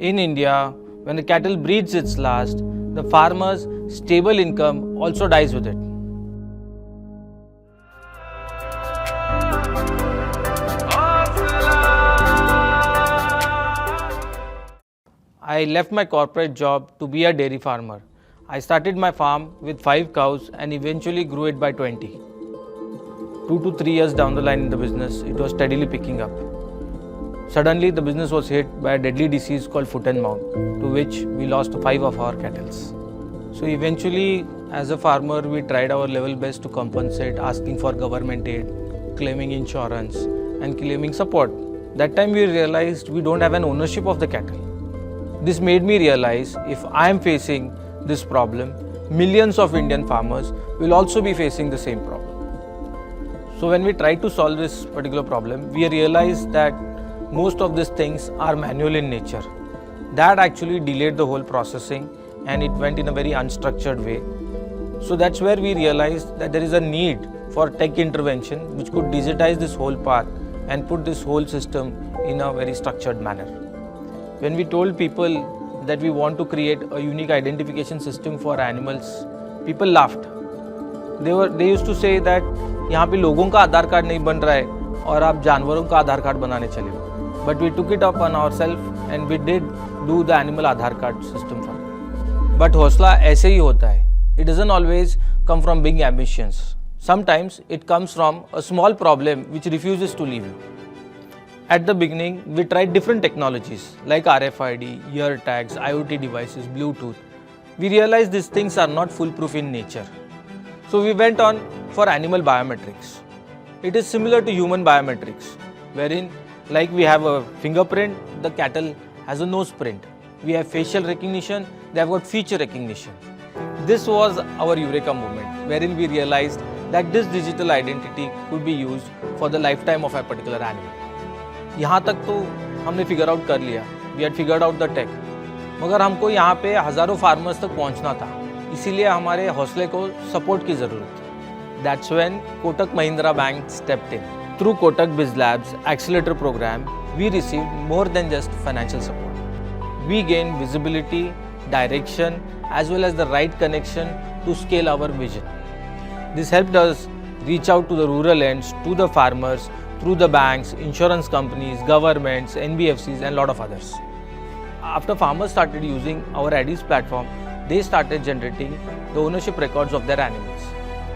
In India, when the cattle breathes its last, the farmer's stable income also dies with it. I left my corporate job to be a dairy farmer. I started my farm with 5 cows and eventually grew it by 20. 2 to 3 years down the line in the business, it was steadily picking up. Suddenly, the business was hit by a deadly disease called foot and mouth, to which we lost 5 of our cattle. So eventually, as a farmer, we tried our level best to compensate, asking for government aid, claiming insurance, and claiming support. That time we realized we don't have an ownership of the cattle. This made me realize if I am facing this problem, millions of Indian farmers will also be facing the same problem. So when we tried to solve this particular problem, we realized that most of these things are manual in nature. That actually delayed the whole processing and it went in a very unstructured way. So that's where we realized that there is a need for tech intervention which could digitize this whole path and put this whole system in a very structured manner. When we told people that we want to create a unique identification system for animals, people laughed. They used to say that यहाँ पे लोगों का आधार card नहीं बन रहा है और आप जानवरों का आधार कार्ड बनाने चले हो. But we took it up on ourselves and we did do the animal Aadhaar card system for it. But हौसला ऐसे ही होता है. It doesn't always come from big ambitions. Sometimes it comes from a small problem which refuses to leave you. At the beginning, we tried different technologies like RFID, ear tags, IoT devices, Bluetooth. We realized these things are not foolproof in nature. So we went on for animal biometrics. It is similar to human biometrics, wherein like we have a fingerprint, the cattle has a nose print. We have facial recognition, they have got feature recognition. This was our eureka moment, wherein we realized that this digital identity could be used for the lifetime of a particular animal. यहाँ तक तो हमने figure out कर लिया, we had figured out the tech. मगर हमको यहाँ पे हज़ारों फार्मर्स तक पहुँचना था, इसीलिए हमारे हौसले को सपोर्ट की ज़रूरत थी. That's when Kotak Mahindra Bank stepped in. Through Kotak Biz Labs Accelerator program, we received more than just financial support. We gained visibility, direction, as well as the right connection to scale our vision. This helped us reach out to the rural ends, to the farmers, through the banks, insurance companies, governments, NBFCs and a lot of others. After farmers started using our IDs platform, they started generating the ownership records of their animals.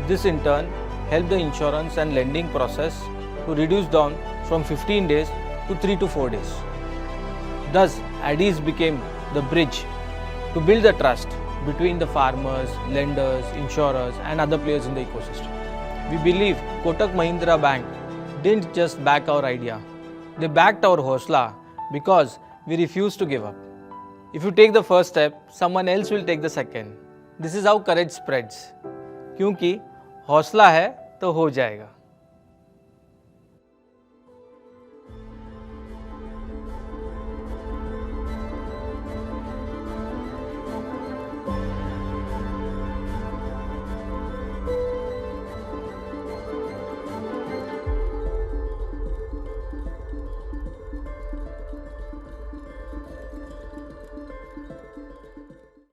This in turn helped the insurance and lending process to reduce down from 15 days to 3 to 4 days. Thus, IDs became the bridge to build the trust between the farmers, lenders, insurers and other players in the ecosystem. We believe Kotak Mahindra Bank didn't just back our idea, they backed our hosla because we refused to give up. If you take the first step, someone else will take the second. This is how courage spreads. क्योंकि हौसला है तो हो जाएगा.